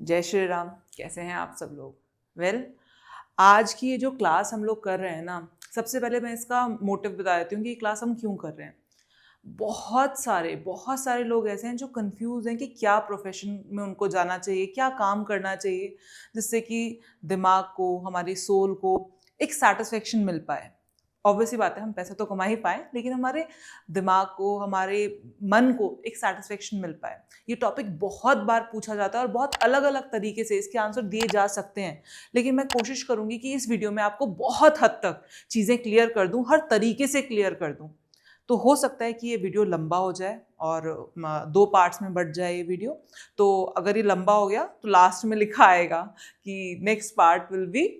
जय श्री राम। कैसे हैं आप सब लोग? वेल, आज की ये जो क्लास हम लोग कर रहे हैं ना, सबसे पहले मैं इसका मोटिव बता देती हूँ कि ये क्लास हम क्यों कर रहे हैं। बहुत सारे लोग ऐसे हैं जो कंफ्यूज हैं कि क्या प्रोफेशन में उनको जाना चाहिए, क्या काम करना चाहिए जिससे कि दिमाग को, हमारी सोल को एक सेटिस्फेक्शन मिल पाए। ऑब्वियसली बात है, हम पैसा तो कमा ही पाए, लेकिन हमारे दिमाग को, हमारे मन को एक सेटिस्फेक्शन मिल पाए। ये टॉपिक बहुत बार पूछा जाता है और बहुत अलग अलग तरीके से इसके आंसर दिए जा सकते हैं, लेकिन मैं कोशिश करूंगी कि इस वीडियो में आपको बहुत हद तक चीज़ें क्लियर कर दूं, हर तरीके से क्लियर कर दूं। तो हो सकता है कि ये वीडियो लंबा हो जाए और 2 पार्ट्स में बट जाए ये वीडियो। तो अगर ये लंबा हो गया तो लास्ट में लिखा आएगा कि next part will be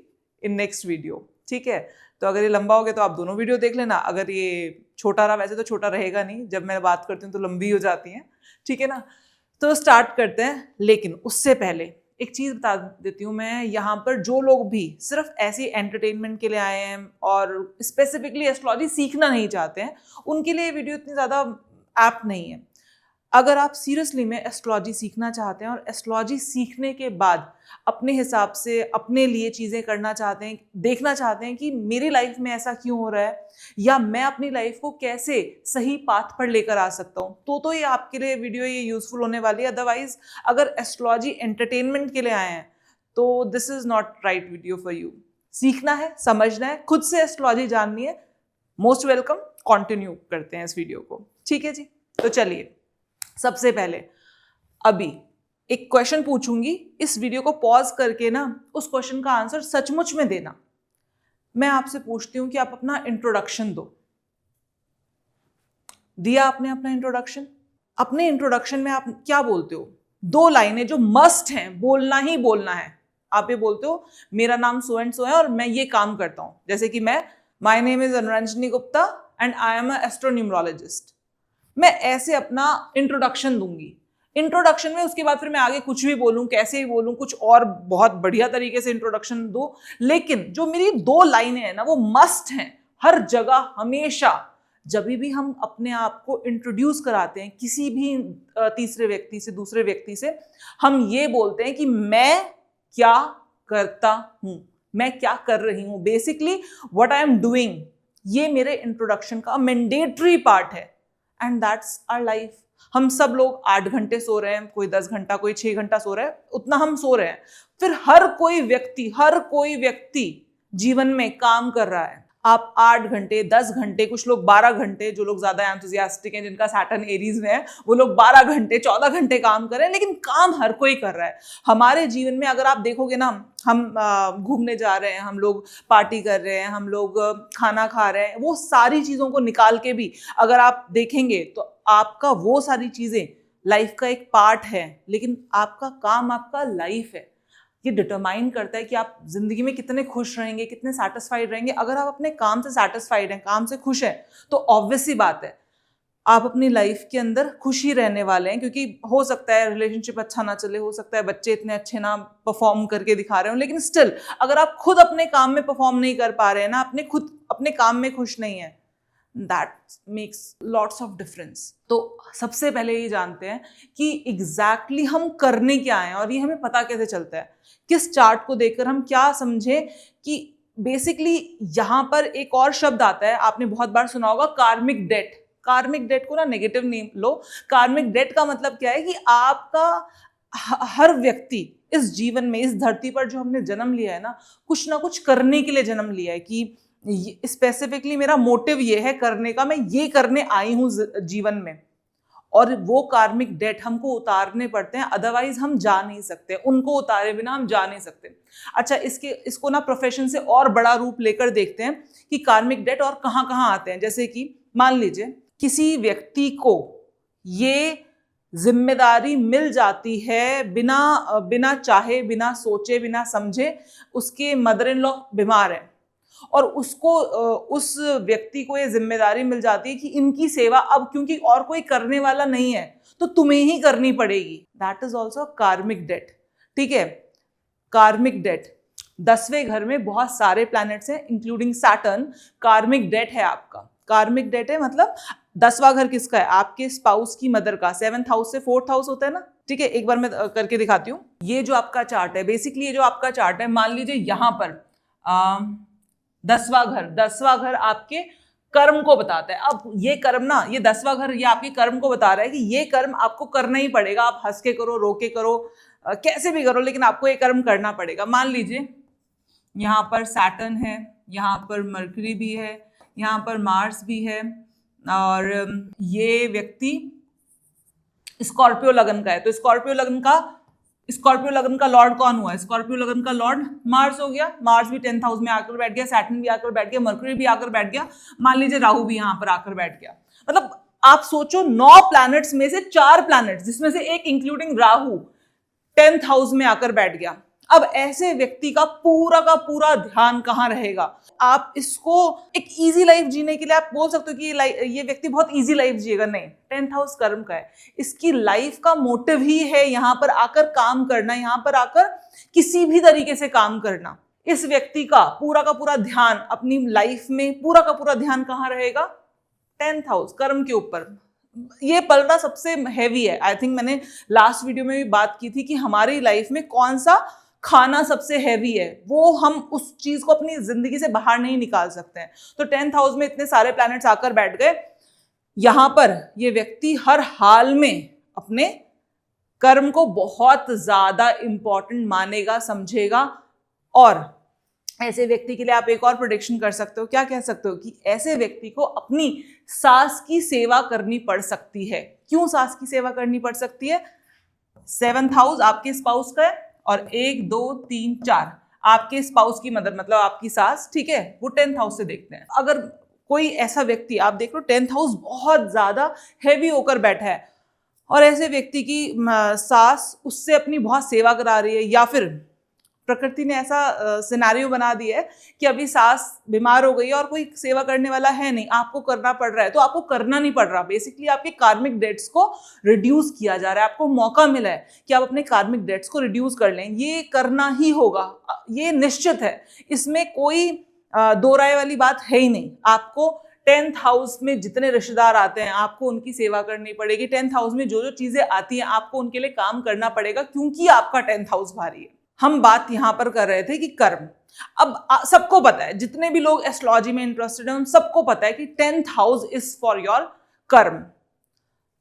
in next video, ठीक है? तो अगर ये लंबा हो गया तो आप दोनों वीडियो देख लेना। अगर ये छोटा रहा, वैसे तो छोटा रहेगा नहीं, जब मैं बात करती हूँ तो लंबी हो जाती हैं, ठीक है ना? तो स्टार्ट करते हैं, लेकिन उससे पहले एक चीज़ बता देती हूँ। मैं यहाँ पर जो लोग भी सिर्फ ऐसी एंटरटेनमेंट के लिए आए हैं और स्पेसिफिकली एस्ट्रोलॉजी सीखना नहीं चाहते हैं, उनके लिए वीडियो इतनी ज़्यादा ऐप नहीं है। अगर आप सीरियसली में एस्ट्रोलॉजी सीखना चाहते हैं और एस्ट्रोलॉजी सीखने के बाद अपने हिसाब से अपने लिए चीज़ें करना चाहते हैं, देखना चाहते हैं कि मेरी लाइफ में ऐसा क्यों हो रहा है या मैं अपनी लाइफ को कैसे सही पाथ पर लेकर आ सकता हूँ, तो ये आपके लिए वीडियो ये यूजफुल होने वाली है। अदरवाइज अगर एस्ट्रोलॉजी एंटरटेनमेंट के लिए आए हैं तो this is not right video for you. सीखना है, समझना है, खुद से एस्ट्रोलॉजी जाननी है, मोस्ट वेलकम। कंटिन्यू करते हैं इस वीडियो को, ठीक है जी? तो चलिए, सबसे पहले अभी एक क्वेश्चन पूछूंगी, इस वीडियो को पॉज करके ना उस क्वेश्चन का आंसर सचमुच में देना। मैं आपसे पूछती हूं कि आप अपना इंट्रोडक्शन दो। दिया आपने अपना इंट्रोडक्शन? अपने इंट्रोडक्शन में आप क्या बोलते हो? 2 लाइनें जो मस्ट हैं, बोलना ही बोलना है। आप ये बोलते हो मेरा नाम सो एंड सो है और मैं ये काम करता हूं, जैसे कि मैं my name is Anuranjani Gupta and I am a astronumerologist. मैं ऐसे अपना इंट्रोडक्शन दूंगी। इंट्रोडक्शन में उसके बाद फिर मैं आगे कुछ भी बोलूं, कैसे भी बोलूं, कुछ और बहुत बढ़िया तरीके से इंट्रोडक्शन दो, लेकिन जो मेरी 2 लाइनें हैं ना वो मस्ट हैं हर जगह, हमेशा। जब भी हम अपने आप को इंट्रोड्यूस कराते हैं किसी भी तीसरे व्यक्ति से, दूसरे व्यक्ति से, हम ये बोलते हैं कि मैं क्या करता हूं, मैं क्या कर रही हूं, basically what I am doing. ये मेरे इंट्रोडक्शन का मैंडेटरी पार्ट है एंड दैट्स आवर लाइफ। हम सब लोग 8 घंटे सो रहे हैं, कोई 10 घंटा, कोई 6 घंटा सो रहा है, उतना हम सो रहे हैं। फिर हर कोई व्यक्ति जीवन में काम कर रहा है। आप 8 घंटे, 10 घंटे, कुछ लोग 12 घंटे, जो लोग ज्यादा एंथुसियास्टिक हैं, जिनका सैटर्न एरीज में है, वो लोग 12 घंटे, 14 घंटे काम कर रहे हैं, लेकिन काम हर कोई कर रहा है। हमारे जीवन में अगर आप देखोगे ना, हम घूमने जा रहे हैं, हम लोग पार्टी कर रहे हैं, हम लोग खाना खा रहे हैं, वो सारी चीजों को निकाल के भी अगर आप देखेंगे तो आपका वो सारी चीजें लाइफ का एक पार्ट है, लेकिन आपका काम आपका लाइफ है। ये डिटरमाइन करता है कि आप जिंदगी में कितने खुश रहेंगे, कितने सेटिस्फाइड रहेंगे। अगर आप अपने काम से सेटिस्फाइड हैं, काम से खुश हैं, तो ऑब्वियस सी बात है आप अपनी लाइफ के अंदर खुशी रहने वाले हैं। क्योंकि हो सकता है रिलेशनशिप अच्छा ना चले, हो सकता है बच्चे इतने अच्छे ना परफॉर्म करके दिखा रहे हो, लेकिन स्टिल अगर आप खुद अपने काम में परफॉर्म नहीं कर पा रहे हैं ना, अपने काम में खुश नहीं है, that makes lots of difference. तो सबसे पहले ये जानते हैं कि एग्जैक्टली हम करने क्या है, और ये हमें पता कैसे चलता है? किस चार्ट को देखकर हम क्या समझे कि बेसिकली यहां पर एक और शब्द आता है, आपने बहुत बार सुना होगा, कार्मिक डेट। कार्मिक डेट को ना नेगेटिव नहीं लो। कार्मिक डेट का मतलब क्या है कि आपका हर व्यक्ति इस जीवन में, इस धरती पर जो हमने जन्म लिया है ना कुछ करने के लिए जन्म लिया है कि स्पेसिफिकली मेरा मोटिव ये है करने का, मैं ये करने आई हूं जीवन में। और वो कार्मिक डेट हमको उतारने पड़ते हैं, अदरवाइज हम जा नहीं सकते, उनको उतारे बिना हम जा नहीं सकते। अच्छा, इसको ना प्रोफेशन से और बड़ा रूप लेकर देखते हैं कि कार्मिक डेट और कहां कहां आते हैं। जैसे कि मान लीजिए किसी व्यक्ति को ये जिम्मेदारी मिल जाती है बिना चाहे, बिना सोचे, बिना समझे, उसके मदर इन लॉ बीमार है और उसको उस व्यक्ति को ये जिम्मेदारी मिल जाती है कि इनकी सेवा अब क्योंकि और कोई करने वाला नहीं है तो तुम्हें ही करनी पड़ेगी। दैट इज ऑल्सो कार्मिक डेट, ठीक है? कार्मिक डेट, 10वें घर में बहुत सारे प्लैनेट्स हैं इंक्लूडिंग सैटर्न। कार्मिक डेट है आपका। कार्मिक डेट है मतलब 10वां घर किसका है? आपके स्पाउस की मदर का। 7th हाउस से 4th हाउस होता है ना, ठीक है? एक बार मैं करके दिखाती हूँ। ये जो आपका चार्ट है, बेसिकली ये जो आपका चार्ट है, मान लीजिए यहां पर 10वां घर आपके कर्म को बताता है। अब ये कर्म ना, ये 10वां घर ये आपके कर्म को बता रहा है कि ये कर्म आपको करना ही पड़ेगा। आप हंस के करो, रो के करो, कैसे भी करो, लेकिन आपको ये कर्म करना पड़ेगा। मान लीजिए यहाँ पर सैटर्न है, यहाँ पर मरकरी भी है, यहाँ पर मार्स भी है, और ये व्यक्ति स्कॉर्पियो लगन का है। तो स्कॉर्पियो लगन का लॉर्ड कौन हुआ? स्कॉर्पियो लगन का लॉर्ड मार्स हो गया। मार्स भी 10th हाउस में आकर बैठ गया, सैटर्न भी आकर बैठ गया, मरकरी भी आकर बैठ गया, मान लीजिए राहु भी यहां पर आकर बैठ गया। मतलब आप सोचो 9 प्लैनेट्स में से 4 प्लैनेट्स, जिसमें से एक इंक्लूडिंग राहु 10th हाउस में आकर बैठ गया। अब ऐसे व्यक्ति का पूरा ध्यान कहां रहेगा? आप इसको एक इजी लाइफ जीने के लिए आप बोल सकते हो कि ये व्यक्ति बहुत इजी लाइफ जिएगा। नहीं, 10th हाउस कर्म का है। इसकी लाइफ का मोटिव ही है यहां पर आकर काम करना, यहां पर आकर किसी भी तरीके से काम करना। इस व्यक्ति का पूरा ध्यान अपनी लाइफ में पूरा ध्यान कहां रहेगा? 10th हाउस कर्म के ऊपर। ये पलड़ा सबसे हैवी है। आई थिंक मैंने लास्ट वीडियो में भी बात की थी कि हमारी लाइफ में कौन सा खाना सबसे हैवी है, वो हम उस चीज को अपनी जिंदगी से बाहर नहीं निकाल सकते हैं। तो 10th हाउस में इतने सारे प्लैनेट्स आकर बैठ गए। यहां पर ये व्यक्ति हर हाल में अपने कर्म को बहुत ज्यादा इंपॉर्टेंट मानेगा, समझेगा। और ऐसे व्यक्ति के लिए आप एक और प्रेडिक्शन कर सकते हो। क्या कह सकते हो? कि ऐसे व्यक्ति को अपनी सास की सेवा करनी पड़ सकती है। क्यों सास की सेवा करनी पड़ सकती है? 7th हाउस आपके स्पाउस का है, और 1 2 3 4 आपके स्पाउस की मदर, मतलब आपकी सास, ठीक है, वो 10th हाउस से देखते हैं। अगर कोई ऐसा व्यक्ति आप देख लो 10th हाउस बहुत ज्यादा हैवी होकर बैठा है, और ऐसे व्यक्ति की सास उससे अपनी बहुत सेवा करा रही है, या फिर प्रकृति ने ऐसा सिनेरियो बना दिया है कि अभी सास बीमार हो गई है और कोई सेवा करने वाला है नहीं, आपको करना पड़ रहा है। तो आपको करना नहीं पड़ रहा, बेसिकली आपके कार्मिक डेट्स को रिड्यूस किया जा रहा है। आपको मौका मिला है कि आप अपने कार्मिक डेट्स को रिड्यूस कर लें। ये करना ही होगा, ये निश्चित है, इसमें कोई दो राय वाली बात है ही नहीं। आपको 10th हाउस में जितने रिश्तेदार आते हैं आपको उनकी सेवा करनी पड़ेगी। 10th हाउस में जो जो चीजें आती हैं आपको उनके लिए काम करना पड़ेगा, क्योंकि आपका 10th हाउस भारी है। हम बात यहां पर कर रहे थे कि कर्म। अब सबको पता है, जितने भी लोग एस्ट्रोलॉजी में इंटरेस्टेड हैं उन सबको पता है कि 10th house is for your कर्म।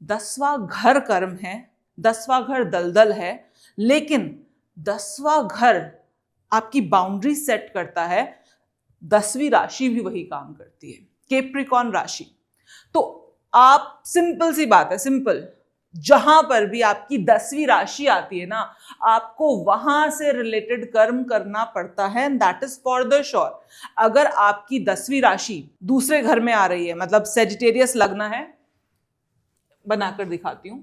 10वां घर कर्म है, 10वां घर दलदल है, लेकिन 10वां घर आपकी बाउंड्री सेट करता है। 10वीं राशि भी वही काम करती है, कैप्रिकॉर्न राशि। तो आप, सिंपल सी बात है, सिंपल, जहां पर भी आपकी 10वीं राशि आती है ना, आपको वहां से रिलेटेड कर्म करना पड़ता है, that is for the sure. अगर आपकी 10वीं राशि दूसरे घर में आ रही है, मतलब सेजिटेरियस लग्न है, बनाकर दिखाती हूं,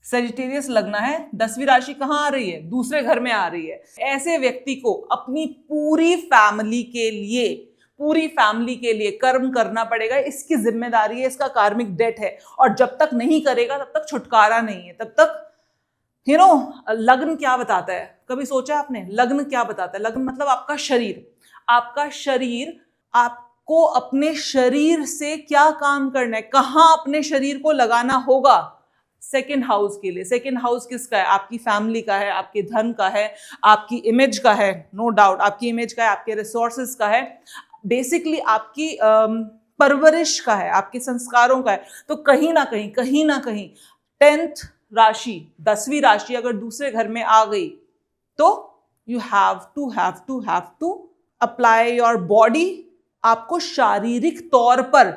सेजिटेरियस लग्न है, 10वीं राशि कहां आ रही है? दूसरे घर में आ रही है। ऐसे व्यक्ति को अपनी पूरी फैमिली के लिए कर्म करना पड़ेगा। इसकी जिम्मेदारी है, इसका कार्मिक डेट है, और जब तक नहीं करेगा तब तक छुटकारा नहीं है। तब तक लग्न क्या बताता है? कभी सोचा आपने लग्न क्या बताता है? लग्न मतलब आपका शरीर। आपका शरीर, आपको अपने शरीर से क्या काम करना है, कहां अपने शरीर को लगाना होगा? 2nd हाउस के लिए। 2nd हाउस किसका है? आपकी फैमिली का है, आपके धन का है, आपकी इमेज का है, नो डाउट आपकी इमेज का है, आपके रिसोर्सेज का है, बेसिकली आपकी परवरिश का है, आपके संस्कारों का है। तो कहीं ना कहीं 10th राशि, 10वीं राशि अगर दूसरे घर में आ गई तो you have to apply your body. आपको शारीरिक तौर पर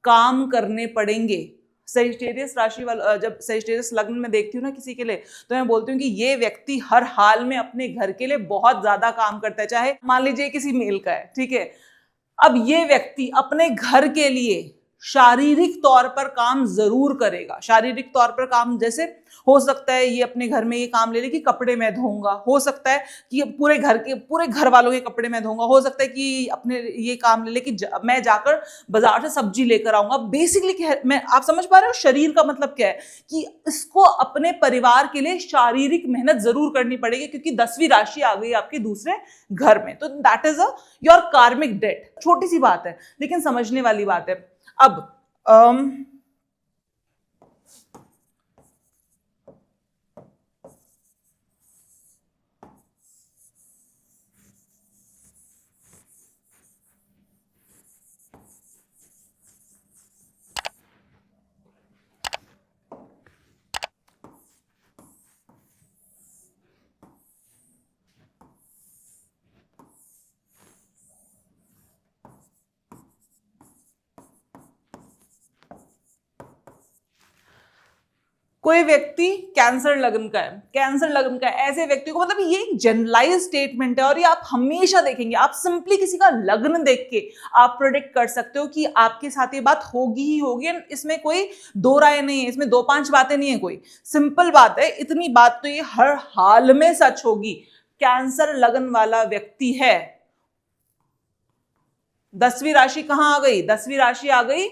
काम करने पड़ेंगे। सेजिटेरियस राशि वाला, जब सेजिटेरियस लग्न में देखती हूँ ना किसी के लिए, तो मैं बोलती हूँ कि ये व्यक्ति हर हाल में अपने घर के लिए बहुत ज्यादा काम करता है। चाहे मान लीजिए किसी मेल का है, ठीक है, अब ये व्यक्ति अपने घर के लिए शारीरिक तौर पर काम जरूर करेगा। शारीरिक तौर पर काम, जैसे हो सकता है ये अपने घर में ये काम ले ले कि कपड़े मैं धोऊंगा, हो सकता है कि पूरे घर वालों के कपड़े मैं धोऊंगा, हो सकता है कि अपने ये काम ले ले कि मैं जाकर बाजार से सब्जी लेकर आऊंगा। बेसिकली मैं, आप समझ पा रहे हो शरीर का मतलब क्या है? कि इसको अपने परिवार के लिए शारीरिक मेहनत जरूर करनी पड़ेगी, क्योंकि 10वीं राशि आ गई आपके दूसरे घर में। तो दैट इज योर कार्मिक डेट। छोटी सी बात है लेकिन समझने वाली बात है। अब कोई व्यक्ति कैंसर लग्न का है, कैंसर लग्न का है, ऐसे व्यक्ति को, मतलब ये एक जनरलाइज स्टेटमेंट है और ये आप हमेशा देखेंगे। आप सिंपली किसी का लग्न देख के आप प्रेडिक्ट कर सकते हो कि आपके साथ ये बात होगी ही होगी। इसमें कोई दो राय नहीं है, इसमें दो पांच बातें नहीं है, कोई सिंपल बात है, इतनी बात तो ये हर हाल में सच होगी। कैंसर लग्न वाला व्यक्ति है, 10वीं राशि कहां आ गई, 10वीं राशि आ गई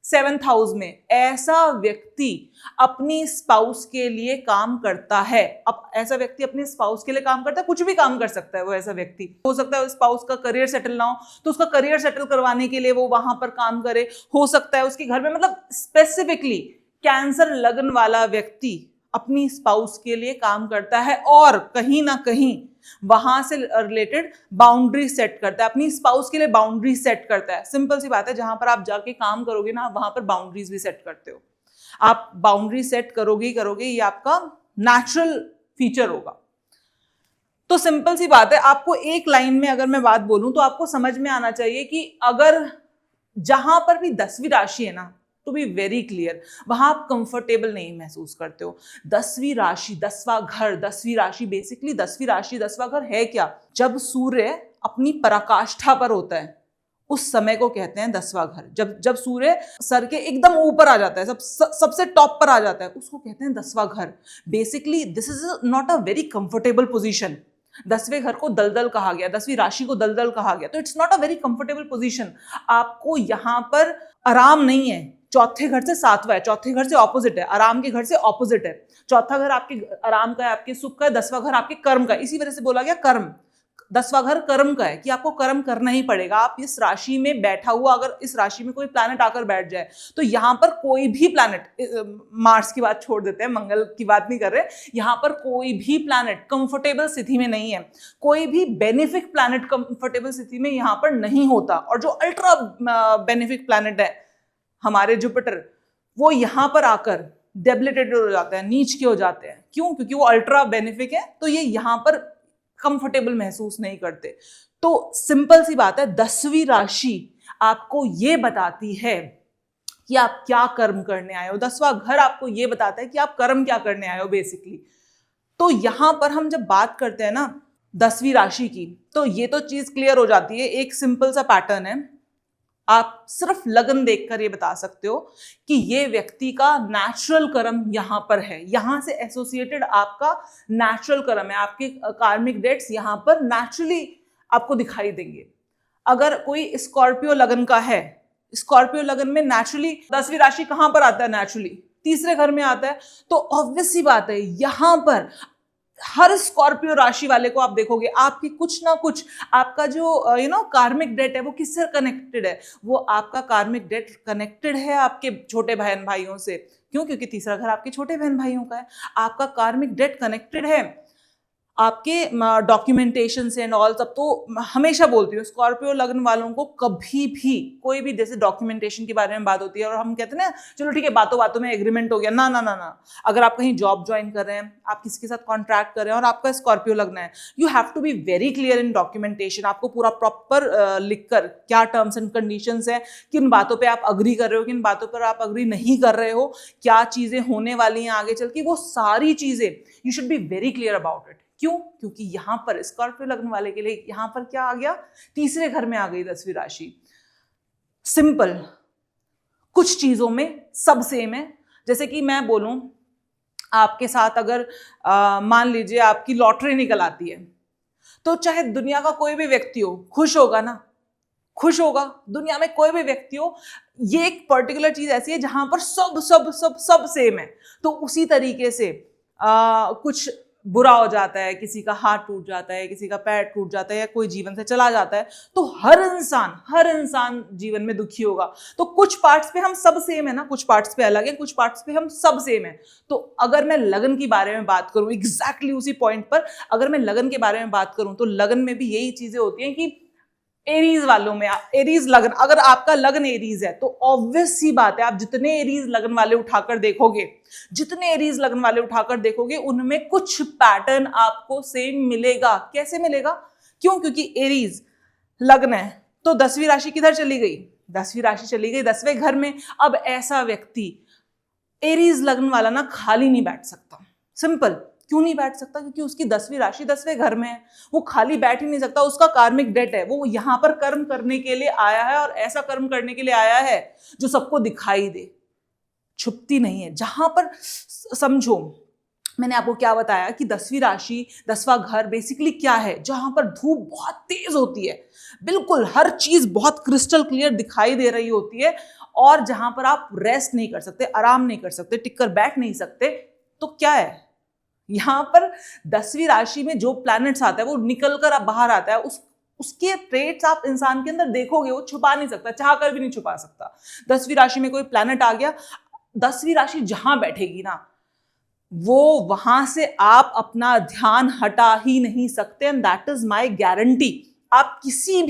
7th हाउस में। ऐसा व्यक्ति अपनी स्पाउस के लिए काम करता है। अब ऐसा व्यक्ति अपने स्पाउस के लिए काम करता है, कुछ भी काम कर सकता है वो ऐसा व्यक्ति। हो सकता है स्पाउस का करियर सेटल ना हो तो उसका करियर सेटल करवाने के लिए वो वहां पर काम करे। हो सकता है उसके घर में, मतलब स्पेसिफिकली कैंसर लग्न वाला व्यक्ति अपनी स्पाउस के लिए काम करता है और कहीं ना कहीं वहां से रिलेटेड बाउंड्री सेट करता है, अपनी स्पाउस के लिए बाउंड्री सेट करता है। सिंपल सी बात है, जहां पर आप जाके काम करोगे ना, वहां पर बाउंड्रीज भी सेट करते हो। आप बाउंड्री सेट करोगे ही करोगे, ये आपका नेचुरल फीचर होगा। तो सिंपल सी बात है, आपको एक लाइन में अगर मैं बात बोलूं तो आपको समझ में आना चाहिए कि अगर जहां पर भी 10वीं राशि है ना, टू बी वेरी क्लियर, वहां आप कंफर्टेबल नहीं महसूस करते हो। 10वीं राशि, 10वां घर, 10वीं राशि, बेसिकली 10वीं राशि 10वां घर है क्या? जब सूर्य अपनी पराकाष्ठा पर होता है उस समय को कहते हैं 10वां घर। जब सूर्य सर के एकदम ऊपर आ जाता है, सबसे टॉप पर आ जाता है, उसको कहते हैं 10वां घर। Basically this is not a very comfortable position. 10वें घर को दलदल कहा गया, 10वीं राशि को दलदल कहा गया, तो it's not a very comfortable position. आपको यहां पर आराम नहीं है। चौथे घर से 7वां है, चौथे घर से ऑपोजिट है, आराम के घर से ऑपोजिट है। चौथा घर आपके आराम का है, आपके सुख का है, 10वां घर आपके कर्म का है। इसी वजह से बोला गया कर्म। 10वां घर कर्म का है कि आपको कर्म करना ही पड़ेगा। आप इस राशि में बैठा हुआ, अगर इस राशि में कोई प्लैनेट आकर बैठ जाए तो यहां पर कोई भी प्लैनेट, मार्स की बात छोड़ देते हैं, मंगल की बात नहीं कर रहे, यहां पर कोई भी प्लैनेट कंफर्टेबल स्थिति में नहीं है। कोई भी बेनिफिक प्लैनेट कंफर्टेबल स्थिति में यहां पर नहीं होता। और जो अल्ट्रा बेनिफिक प्लैनेट है हमारे जुपिटर, वो यहां पर आकर डेबिलिटेटेड हो जाते हैं, नीच के हो जाते हैं। क्यों? क्योंकि वो अल्ट्रा बेनिफिक है, तो ये यहां पर कंफर्टेबल महसूस नहीं करते। तो सिंपल सी बात है, 10वीं राशि आपको ये बताती है कि आप क्या कर्म करने आए हो। 10वां घर आपको ये बताता है कि आप कर्म क्या करने आए हो बेसिकली। तो यहां पर हम जब बात करते हैं ना 10वीं राशि की, तो ये तो चीज क्लियर हो जाती है। एक सिंपल सा पैटर्न है, आप सिर्फ लगन देखकर ये बता सकते हो कि ये व्यक्ति का नेचुरल कर्म यहां पर है, यहां से एसोसिएटेड आपका नेचुरल कर्म है। आपके कार्मिक डेट्स यहां पर नेचुरली आपको दिखाई देंगे। अगर कोई स्कॉर्पियो लगन का है, स्कॉर्पियो लगन में नेचुरली 10वीं राशि कहां पर आता है? नेचुरली तीसरे घर में आता है। तो ऑब्वियस सी बात है, यहां पर हर स्कॉर्पियो राशि वाले को आप देखोगे, आपकी कुछ ना कुछ, आपका जो कार्मिक डेट है वो किससे कनेक्टेड है? वो आपका कार्मिक डेट कनेक्टेड है आपके छोटे बहन भाइयों से। क्यों? क्योंकि तीसरा घर आपके छोटे बहन भाइयों का है। आपका कार्मिक डेट कनेक्टेड है आपके डॉक्यूमेंटेशन से एंड ऑल। तब तो हमेशा बोलती हूँ स्कॉर्पियो लग्न वालों को कभी भी कोई भी जैसे डॉक्यूमेंटेशन के बारे में बात होती है और हम कहते हैं ना चलो ठीक है बातों बातों में एग्रीमेंट हो गया, ना ना ना ना। अगर आप कहीं जॉब ज्वाइन कर रहे हैं, आप किसी के साथ कॉन्ट्रैक्ट कर रहे हैं और आपका स्कॉर्पियो लगना है, you have to be very clear in documentation. आपको पूरा प्रॉपर लिखकर क्या टर्म्स एंड कंडीशंस है, किन बातों पर आप अग्री कर रहे हो, किन बातों पर आप अग्री नहीं कर रहे हो, क्या चीजें होने वाली हैं आगे चल के, वो सारी चीजें you should be very clear about it. क्यों? क्योंकि यहां पर स्कॉर्पियो लगने वाले के लिए यहां पर क्या आ गया? तीसरे घर में आ गई 10वीं राशि। सिंपल, कुछ चीजों में सब सेम है। जैसे कि मैं बोलूं आपके साथ अगर मान लीजिए आपकी लॉटरी निकल आती है, तो चाहे दुनिया का कोई भी व्यक्ति हो, खुश होगा ना, खुश होगा। दुनिया में कोई भी व्यक्ति हो, ये एक पर्टिकुलर चीज ऐसी है जहां पर सब सब सब सब सेम है। तो उसी तरीके से कुछ बुरा हो जाता है, किसी का हाथ टूट जाता है, किसी का पैर टूट जाता है, या कोई जीवन से चला जाता है, तो हर इंसान जीवन में दुखी होगा। तो कुछ पार्ट्स पे हम सब सेम है ना, कुछ पार्ट्स पे अलग है, कुछ पार्ट्स पे हम सब सेम है। तो अगर मैं लगन की बारे में बात करूं, एग्जैक्टली उसी पॉइंट पर अगर मैं लगन के बारे में बात करूं, तो लगन में भी यही चीजें होती हैं कि एरीज वालों में, एरीज लगन, अगर आपका लगन एरीज है तो ऑब्वियस सी बात है, आप जितने एरीज लगन वाले उठाकर देखोगे, जितने एरीज लगन वाले उठाकर देखोगे, उनमें कुछ पैटर्न आपको सेम मिलेगा। कैसे मिलेगा? क्यों? क्योंकि एरीज लगन है तो 10वीं राशि किधर चली गई? 10वीं राशि चली गई 10वें घर में। अब ऐसा व्यक्ति एरीज लग्न वाला ना खाली नहीं बैठ सकता। सिंपल। क्यों नहीं बैठ सकता? क्योंकि उसकी 10वीं राशि 10वें घर में है। वो खाली बैठ ही नहीं सकता, उसका कार्मिक डेट है। वो यहां पर कर्म करने के लिए आया है और ऐसा कर्म करने के लिए आया है जो सबको दिखाई दे, छुपती नहीं है। जहां पर समझो, मैंने आपको क्या बताया कि 10वीं राशि 10वां घर बेसिकली क्या है? जहां पर धूप बहुत तेज होती है, बिल्कुल हर चीज बहुत क्रिस्टल क्लियर दिखाई दे रही होती है, और जहां पर आप रेस्ट नहीं कर सकते, आराम नहीं कर सकते, टिककर बैठ नहीं सकते। तो क्या है यहां पर 10वीं राशि में जो प्लैनेट्स आता है वो निकल कर बाहर आता है। उसके ट्रेट्स आप इंसान के अंदर देखोगे, वो छुपा नहीं सकता, चाह कर भी नहीं छुपा सकता। 10वीं राशि में कोई प्लैनेट आ गया, 10वीं राशि जहां बैठेगी ना, वो वहां से आप अपना ध्यान हटा ही नहीं सकते। And that is my guarantee. आप किसी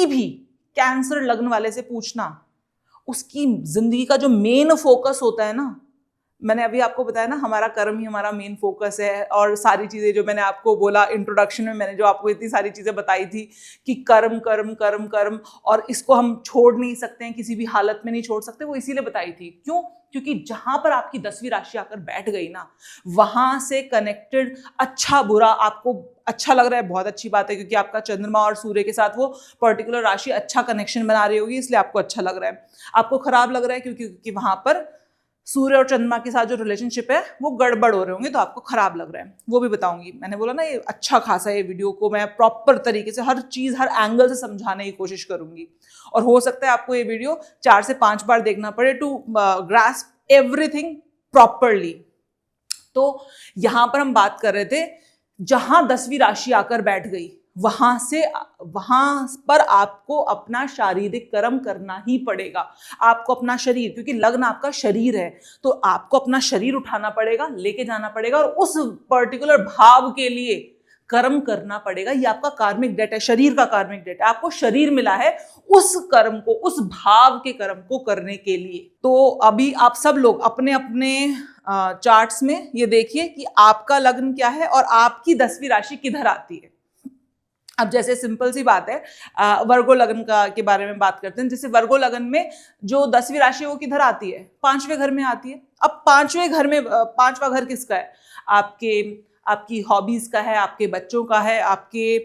भी कैंसर लग्न वाले से पूछना, उसकी जिंदगी का जो मेन फोकस होता है ना, मैंने अभी आपको बताया ना, हमारा कर्म ही हमारा मेन फोकस है। और सारी चीजें जो मैंने आपको बोला इंट्रोडक्शन में, मैंने जो आपको इतनी सारी चीजें बताई थी कि कर्म कर्म कर्म कर्म, और इसको हम छोड़ नहीं सकते हैं, किसी भी हालत में नहीं छोड़ सकते, वो इसीलिए बताई थी। क्यों? क्योंकि जहां पर आपकी 10वीं राशि आकर बैठ गई ना, वहां से कनेक्टेड अच्छा बुरा, आपको अच्छा लग रहा है, बहुत अच्छी बात है, क्योंकि आपका चंद्रमा और सूर्य के साथ वो पर्टिकुलर राशि अच्छा कनेक्शन बना रही होगी, इसलिए आपको अच्छा लग रहा है। आपको खराब लग रहा है क्योंकि वहां पर सूर्य और चंद्रमा के साथ जो रिलेशनशिप है वो गड़बड़ हो रहे होंगे, तो आपको खराब लग रहा है, वो भी बताऊंगी। मैंने बोला ना, ये अच्छा खासा, ये वीडियो को मैं प्रॉपर तरीके से हर चीज हर एंगल से समझाने की कोशिश करूंगी। और हो सकता है आपको ये वीडियो 4 से 5 बार देखना पड़े टू ग्रास्प एवरीथिंग प्रॉपरली। तो यहां पर हम बात कर रहे थे, जहां 10वीं राशि आकर बैठ गई, वहां पर आपको अपना शारीरिक कर्म करना ही पड़ेगा। आपको अपना शरीर, क्योंकि लग्न आपका शरीर है, तो आपको अपना शरीर उठाना पड़ेगा, लेके जाना पड़ेगा, और उस पर्टिकुलर भाव के लिए कर्म करना पड़ेगा। ये आपका कार्मिक डेट है, शरीर का कार्मिक डेट है। आपको शरीर मिला है उस कर्म को, उस भाव के कर्म को करने के लिए। तो अभी आप सब लोग अपने अपने चार्ट्स में ये देखिए कि आपका लग्न क्या है और आपकी 10वीं राशि किधर आती है। अब जैसे सिंपल सी बात है, वर्गो लग्न के बारे में बात करते हैं। जैसे वर्गो लग्न में जो 10वीं राशि है वो किधर आती है? 5वें घर में आती है। अब 5वें घर में, 5वां घर किसका है? आपकी हॉबीज का है, आपके बच्चों का है, आपके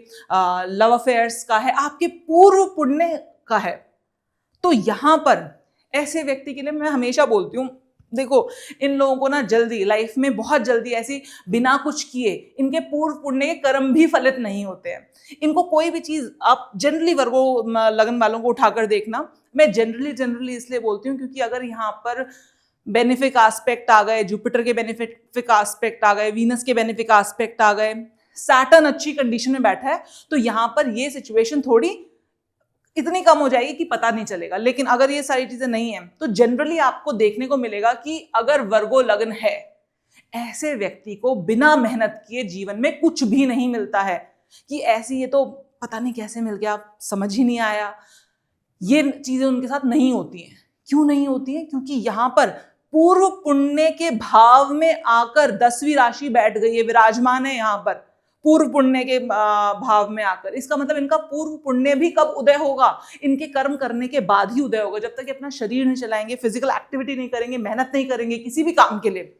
लव अफेयर्स का है, आपके पूर्व पुण्य का है। तो यहां पर ऐसे व्यक्ति के लिए मैं हमेशा बोलती हूँ, देखो, इन लोगों को ना जल्दी लाइफ में, बहुत जल्दी ऐसी बिना कुछ किए इनके पूर्व पुण्य के कर्म भी फलित नहीं होते हैं। इनको कोई भी चीज, आप जनरली वर्गो लगन वालों को उठाकर देखना, मैं जनरली इसलिए बोलती हूँ क्योंकि अगर यहाँ पर बेनिफिक एस्पेक्ट आ गए, जुपिटर के बेनिफिक एस्पेक्ट आ गए, वीनस के बेनिफिक एस्पेक्ट आ गए, सैटर्न अच्छी कंडीशन में बैठा है, तो यहां पर ये सिचुएशन थोड़ी इतनी कम हो जाएगी कि पता नहीं चलेगा। लेकिन अगर ये सारी चीजें नहीं है, तो जनरली आपको देखने को मिलेगा कि अगर वर्गो लग्न है, ऐसे व्यक्ति को बिना मेहनत किए जीवन में कुछ भी नहीं मिलता है। कि ऐसी, ये तो पता नहीं कैसे मिल गया, समझ ही नहीं आया, ये चीजें उनके साथ नहीं होती हैं। क्यों नहीं होती है? क्योंकि यहां पर पूर्व पुण्य के भाव में आकर 10वीं राशि बैठ गई है, विराजमान है यहां पर पूर्व पुण्य के भाव में आकर। इसका मतलब इनका पूर्व पुण्य भी कब उदय होगा? इनके कर्म करने के बाद ही उदय होगा। जब तक अपना शरीर नहीं चलाएंगे, फिजिकल एक्टिविटी नहीं करेंगे, मेहनत नहीं करेंगे किसी भी काम के लिए,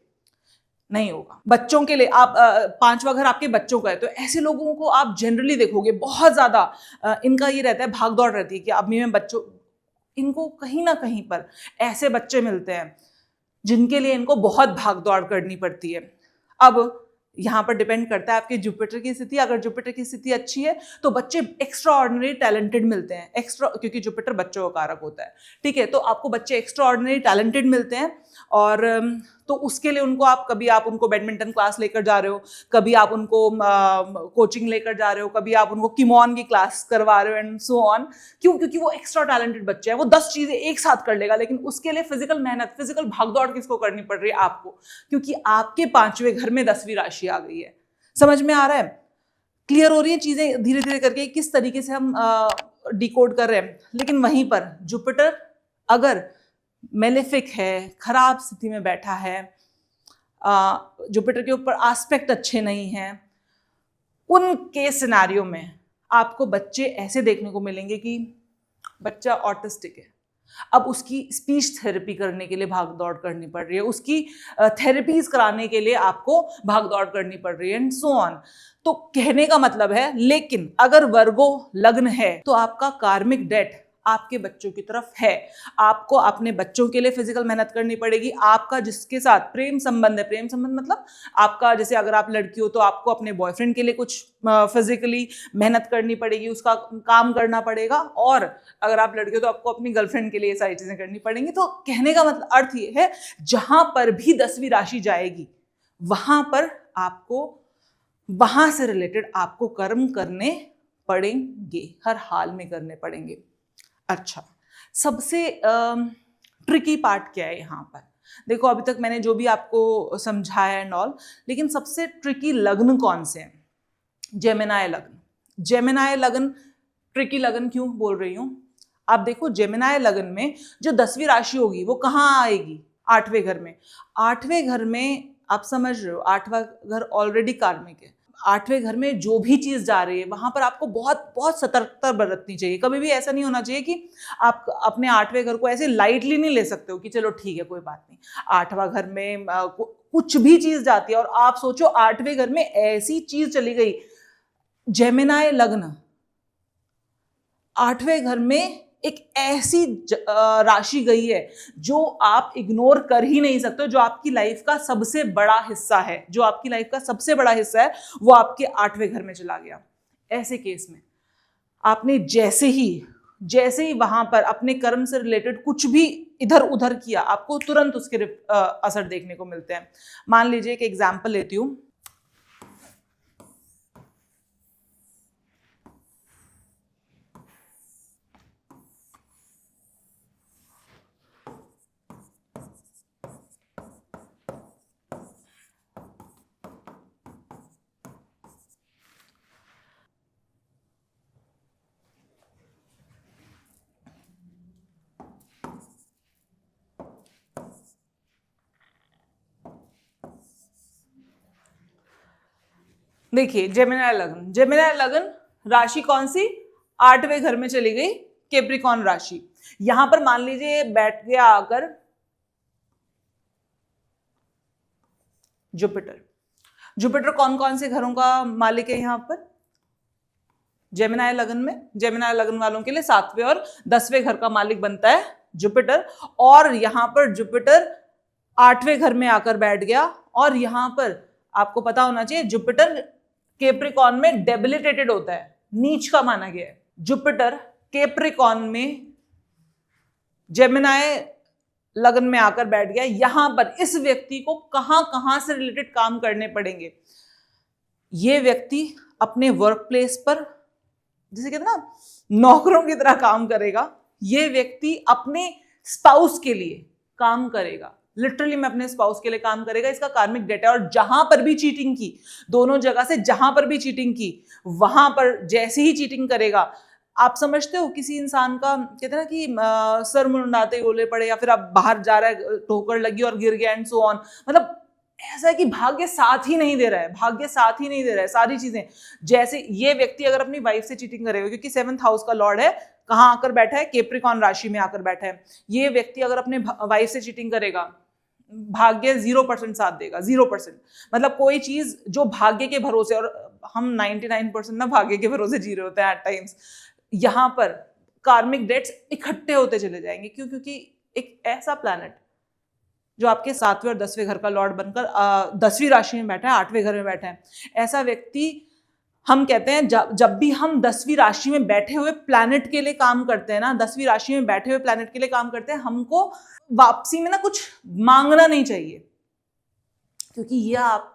नहीं होगा। बच्चों के लिए, आप 5वां घर आपके बच्चों का है, तो ऐसे लोगों को आप जनरली देखोगे बहुत ज्यादा इनका ये रहता है, भाग दौड़ रहती है कि अभी मैं बच्चों, इनको कहीं ना कहीं पर ऐसे बच्चे मिलते हैं जिनके लिए इनको बहुत भाग दौड़ करनी पड़ती है। अब यहाँ पर डिपेंड करता है आपके जुपिटर की स्थिति। अगर जुपिटर की स्थिति अच्छी है तो बच्चे एक्स्ट्रा ऑर्डिनरी टैलेंटेड मिलते हैं, एक्स्ट्रा, क्योंकि जुपिटर बच्चों का कारक होता है, ठीक है। तो आपको बच्चे एक्स्ट्रा ऑर्डिनरी टैलेंटेड मिलते हैं, और तो उसके लिए उनको कभी आप उनको बैडमिंटन क्लास लेकर जा रहे हो, कभी आप उनको कोचिंग लेकर जा रहे हो, कभी आप उनको किमोन की क्लास करवा रहे हो, एंड सो ऑन। क्यों? क्योंकि वो एक्स्ट्रा टैलेंटेड बच्चे हैं, वो 10 चीजें एक साथ कर लेगा, लेकिन उसके लिए फिजिकल मेहनत, फिजिकल भागदौड़ किसको करनी पड़ रही है? आपको, क्योंकि आपके 5वें घर में 10वीं राशि आ गई है। समझ में आ रहा है? क्लियर हो रही है चीजें धीरे धीरे करके, किस तरीके से हम डिकोड कर रहे हैं। लेकिन वहीं पर जुपिटर अगर मेलेफिक है, खराब स्थिति में बैठा है, जुपिटर के ऊपर एस्पेक्ट अच्छे नहीं हैं, उनके सिनारियो में आपको बच्चे ऐसे देखने को मिलेंगे कि बच्चा ऑटिस्टिक है, अब उसकी स्पीच थेरेपी करने के लिए भाग दौड़ करनी पड़ रही है, उसकी थेरेपीज कराने के लिए आपको भाग दौड़ करनी पड़ रही है, एंड सो ऑन। तो कहने का मतलब है, लेकिन अगर वर्गो लग्न है तो आपका कार्मिक डेट आपके बच्चों की तरफ है। आपको अपने बच्चों के लिए फिजिकल मेहनत करनी पड़ेगी। आपका जिसके साथ प्रेम संबंध है, प्रेम संबंध मतलब आपका, जैसे अगर आप लड़की हो तो आपको अपने बॉयफ्रेंड के लिए कुछ फिजिकली मेहनत करनी पड़ेगी, उसका काम करना पड़ेगा, और अगर आप लड़के हो तो आपको अपनी गर्लफ्रेंड के लिए ये सारी चीजें करनी पड़ेंगी। तो कहने का मतलब अर्थ ये है, जहां पर भी 10वीं राशि जाएगी वहां पर आपको, वहां से रिलेटेड आपको कर्म करने पड़ेंगे, हर हाल में करने पड़ेंगे। अच्छा, सबसे ट्रिकी पार्ट क्या है यहाँ पर? देखो, अभी तक मैंने जो भी आपको समझाया एंड ऑल, लेकिन सबसे ट्रिकी लग्न कौन से हैं? जेमिनाई लग्न। जेमिनाई लग्न ट्रिकी लग्न क्यों बोल रही हूं? आप देखो, जेमिनाई लग्न में जो 10वीं राशि होगी वो कहाँ आएगी? 8वें घर में। 8वें घर में आप समझ रहे हो, 8वां घर ऑलरेडी कार्मिक है। 8वें घर में जो भी चीज जा रही है वहां पर आपको बहुत बहुत सतर्कता बरतनी चाहिए। कभी भी ऐसा नहीं होना चाहिए कि आप अपने 8वें घर को ऐसे लाइटली नहीं ले सकते हो कि चलो ठीक है कोई बात नहीं। 8वां घर में कुछ भी चीज जाती है, और आप सोचो 8वें घर में ऐसी चीज चली गई, जेमिनाई लग्न 8वें घर में एक ऐसी राशि गई है जो आप इग्नोर कर ही नहीं सकते, जो आपकी लाइफ का सबसे बड़ा हिस्सा है, जो आपकी लाइफ का सबसे बड़ा हिस्सा है वो आपके 8वें घर में चला गया। ऐसे केस में आपने जैसे ही वहां पर अपने कर्म से रिलेटेड कुछ भी इधर उधर किया, आपको तुरंत उसके असर देखने को मिलते हैं। मान लीजिए एक एग्जाम्पल लेती हूं। देखिए, जेमिनाई लग्न, जेमिनाई लग्न राशि कौन सी? 8वें घर में चली गई, कैप्रिकॉर्न राशि। यहां पर मान लीजिए बैठ गया आकर जुपिटर। जुपिटर कौन कौन से घरों का मालिक है यहां पर? जेमिनाई लग्न में, जेमिनाई लग्न वालों के लिए 7वें और 10वें घर का मालिक बनता है जुपिटर। और यहां पर जुपिटर 8वें घर में आकर बैठ गया, और यहां पर आपको पता होना चाहिए जुपिटर कैप्रिकॉर्न में डेबिलिटेटेड होता है, नीच का माना गया है। जुपिटर कैप्रिकॉर्न में जेमिनाई लग्न में आकर बैठ गया। यहां पर इस व्यक्ति को कहां से रिलेटेड काम करने पड़ेंगे? ये व्यक्ति अपने वर्क प्लेस पर, जैसे कहते हैं ना, नौकरों की तरह काम करेगा। ये व्यक्ति अपने स्पाउस के लिए काम करेगा, लिटरली में अपने स्पाउस के लिए काम करेगा। इसका कार्मिक डेट है, और जहां पर भी चीटिंग की, दोनों जगह से जहां पर भी चीटिंग की, वहां पर जैसे ही चीटिंग करेगा, आप समझते हो किसी इंसान का, कहते हैं ना कि सर मुंडाते ओले पड़े, या फिर आप बाहर जा रहा है, ठोकर लगी और गिर गया एंड सो ऑन। मतलब ऐसा है कि भाग्य साथ ही नहीं दे रहा है, भाग्य साथ ही नहीं दे रहा है सारी चीजें। जैसे ये व्यक्ति अगर अपनी वाइफ से चीटिंग करेगा, क्योंकि 7th हाउस का लॉर्ड है, कहां आकर बैठा है? कैप्रिकॉर्न राशि में आकर बैठा है। ये व्यक्ति अगर अपने वाइफ से चीटिंग करेगा, भाग्य 0% साथ देगा, 0%। मतलब कोई चीज जो भाग्य के भरोसे, और हम 99% ना भाग्य के भरोसे जी रहे होते हैं एट टाइम्स, यहां पर कार्मिक डेट्स इकट्ठे होते चले जाएंगे। क्यों? क्योंकि एक ऐसा प्लैनेट जो आपके 7वें और 10वें घर का लॉर्ड बनकर 10वीं राशि में बैठा है, 8वें घर में बैठा है, ऐसा व्यक्ति, हम कहते हैं जब भी हम 10वीं राशि में बैठे हुए प्लैनेट के लिए काम करते हैं ना, 10वीं राशि में बैठे हुए प्लैनेट के लिए काम करते हैं, हमको वापसी में ना कुछ मांगना नहीं चाहिए, क्योंकि ये आप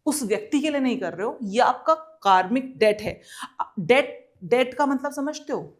उस व्यक्ति के लिए नहीं कर रहे हो, ये आपका कार्मिक डेट है। डेट का मतलब समझते हो?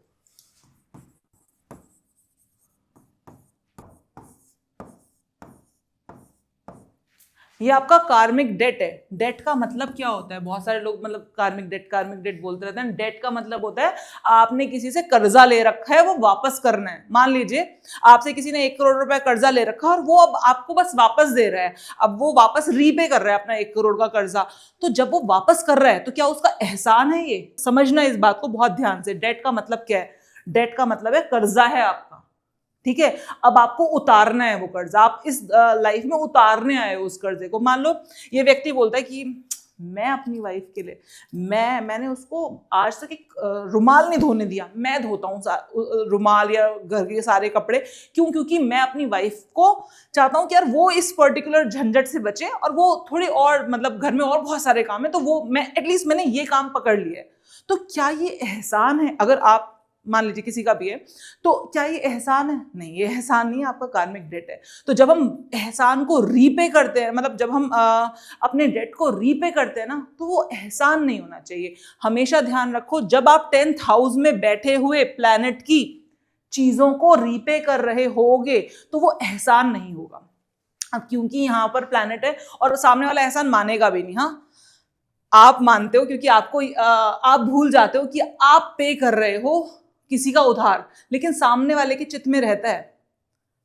ये आपका कार्मिक डेट है। डेट का मतलब क्या होता है? बहुत सारे लोग मतलब कार्मिक डेट बोलते रहते हैं। डेट का मतलब होता है आपने किसी से कर्जा ले रखा है, वो वापस करना है। मान लीजिए आपसे किसी ने 1 करोड़ रुपए कर्जा ले रखा है, और वो अब आपको बस वापस दे रहा है, अब वो वापस रीपे कर रहा है अपना 1 करोड़ का कर्जा। तो जब वो वापस कर रहा है तो क्या उसका एहसान है? ये समझना इस बात को बहुत ध्यान से। डेट का मतलब क्या है? डेट का मतलब है कर्जा है आपका, ठीक है, अब आपको उतारना है वो कर्ज, आप इस लाइफ में उतारने आए हो उस कर्जे को। मान लो ये व्यक्ति बोलता है कि मैं अपनी वाइफ के लिए मैंने उसको आज तक एक रुमाल नहीं धोने दिया, मैं धोता हूँ रुमाल या घर के सारे कपड़े। क्यों? क्योंकि मैं अपनी वाइफ को चाहता हूँ कि यार वो इस पर्टिकुलर झंझट से बचे, और वो थोड़ी और मतलब घर में और बहुत सारे काम है, तो वो मैं एटलीस्ट मैंने ये काम पकड़ लिया है। तो क्या ये एहसान है? अगर आप मान लीजिए किसी का भी है, तो क्या ये एहसान है? नहीं, ये एहसान नहीं है, आपका कार्मिक डेट है। तो जब हम एहसान को रीपे करते हैं, मतलब जब हम अपने डेट को रीपे करते हैं ना, तो वो एहसान नहीं होना चाहिए। हमेशा ध्यान रखो, जब आप 10th हाउस में बैठे हुए प्लैनेट की चीजों को रीपे कर रहे होगे तो वो एहसान नहीं होगा। अब क्योंकि यहां पर प्लैनेट है और सामने वाला एहसान मानेगा भी नहीं। हाँ, आप मानते हो क्योंकि आपको आप भूल जाते हो कि आप पे कर रहे हो किसी का उधार, लेकिन सामने वाले के चित्त में रहता है,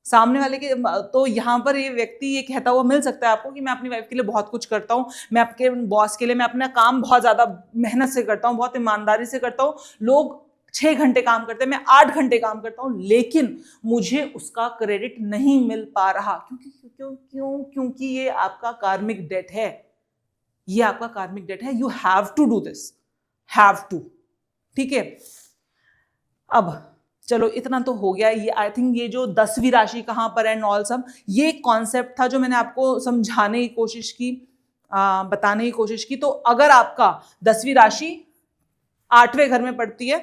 सामने वाले के। तो यहाँ पर ये व्यक्ति ये कहता हुआ मिल सकता है आपको कि मैं अपनी वाइफ के लिए बहुत कुछ करता हूँ, मैं आपके बॉस के लिए मैं अपना काम बहुत ज्यादा मेहनत से करता हूँ, बहुत ईमानदारी से करता हूँ। लोग 6 घंटे काम करते हैं, मैं 8 घंटे काम करता हूँ, लेकिन मुझे उसका क्रेडिट नहीं मिल पा रहा। क्योंकि ये आपका कार्मिक डेट है, ये आपका कार्मिक डेट है। You have to do this, have to. ठीक है, अब चलो इतना तो हो गया। ये आई थिंक ये जो 10वीं राशि कहां पर एंड ऑल सब, ये कॉन्सेप्ट था जो मैंने आपको समझाने की कोशिश की, बताने की कोशिश की। तो अगर आपका 10वीं राशि 8वें घर में पड़ती है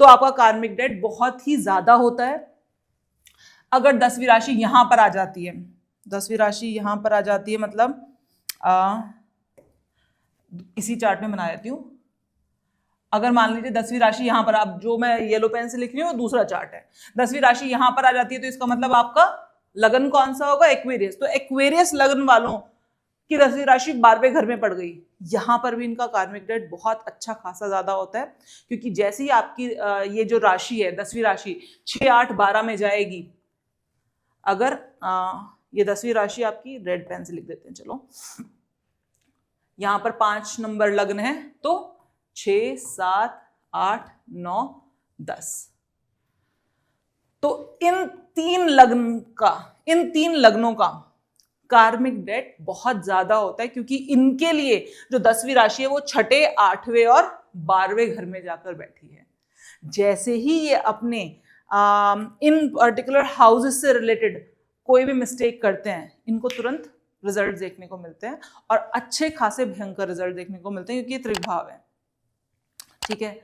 तो आपका कार्मिक डेट बहुत ही ज्यादा होता है। अगर 10वीं राशि यहां पर आ जाती है, 10वीं राशि यहां पर आ जाती है, मतलब इसी चार्ट में बना देती हूं। अगर मान लीजिए 10वीं राशि यहां पर, आप जो मैं येलो पेन से लिख रही हूँ दूसरा चार्ट है, 10वीं राशि यहां पर आ जाती है तो इसका मतलब आपका लगन कौन सा होगा? एक्वेरियस। तो एक्वेरियस लगन वालों की 10वीं राशि 12वें घर में पड़ गई, यहां पर भी इनका कार्मिक डेट बहुत अच्छा खासा ज्यादा होता है। क्योंकि जैसे ही आपकी ये जो राशि है 10वीं राशि 6, 8, 12 में जाएगी, अगर ये 10वीं राशि आपकी रेड पेन से लिख देते हैं, चलो यहां पर 5 नंबर लग्न है, तो 6, 7, 8, 9, 10। तो इन तीन लग्नों का कार्मिक डेट बहुत ज्यादा होता है, क्योंकि इनके लिए जो 10वीं राशि है वो 6, 8वें और 12वें घर में जाकर बैठी है। जैसे ही ये अपने इन पर्टिकुलर हाउसेस से रिलेटेड कोई भी मिस्टेक करते हैं, इनको तुरंत रिजल्ट देखने को मिलते हैं, और अच्छे खासे भयंकर रिजल्ट देखने को मिलते हैं, क्योंकि ये त्रिभाव है। ठीक है,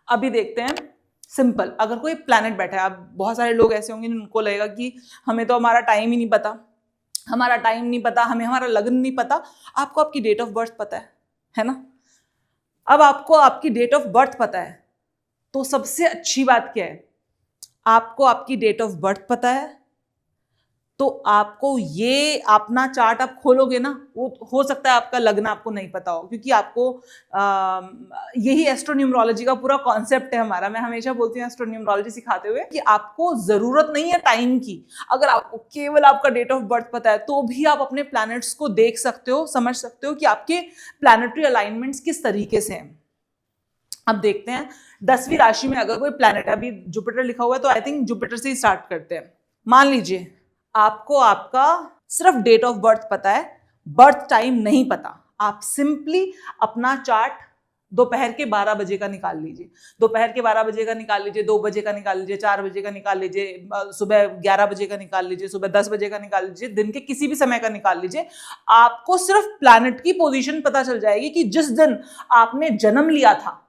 अभी देखते हैं सिंपल। अगर कोई प्लैनेट बैठा है, अब बहुत सारे लोग ऐसे होंगे जिनको लगेगा कि हमें तो हमारा टाइम ही नहीं पता, हमारा टाइम नहीं पता, हमें हमारा लग्न नहीं पता। आपको आपकी डेट ऑफ बर्थ पता है ना? अब आपको आपकी डेट ऑफ बर्थ पता है, तो सबसे अच्छी बात क्या है? आपको आपकी डेट ऑफ बर्थ पता है, तो आपको ये अपना चार्ट आप खोलोगे ना, वो हो सकता है आपका लग्न आपको नहीं पता हो, क्योंकि आपको यही एस्ट्रोन्यूमरोलॉजी का पूरा कॉन्सेप्ट है हमारा। मैं हमेशा बोलती हूँ एस्ट्रोन्यूमरोलॉजी सिखाते हुए कि आपको जरूरत नहीं है टाइम की। अगर आपको केवल आपका डेट ऑफ बर्थ पता है तो भी आप अपने प्लैनेट्स को देख सकते हो, समझ सकते हो कि आपके प्लैनेटरी अलाइनमेंट्स किस तरीके से हैं। अब देखते हैं 10वीं राशि में अगर कोई प्लैनेट है, अभी जुपिटर लिखा हुआ है तो आई थिंक जुपिटर से ही स्टार्ट करते हैं। मान लीजिए आपको आपका सिर्फ डेट ऑफ बर्थ पता है, बर्थ टाइम नहीं पता। आप सिंपली अपना चार्ट दोपहर के 12 बजे का निकाल लीजिए, दोपहर के 12 बजे का निकाल लीजिए, 2 बजे का निकाल लीजिए, 4 बजे का निकाल लीजिए, सुबह 11 बजे का निकाल लीजिए, सुबह 10 बजे का निकाल लीजिए, दिन के किसी भी समय का निकाल लीजिए। आपको सिर्फ प्लैनेट की पोजीशन पता चल जाएगी कि जिस दिन आपने जन्म लिया था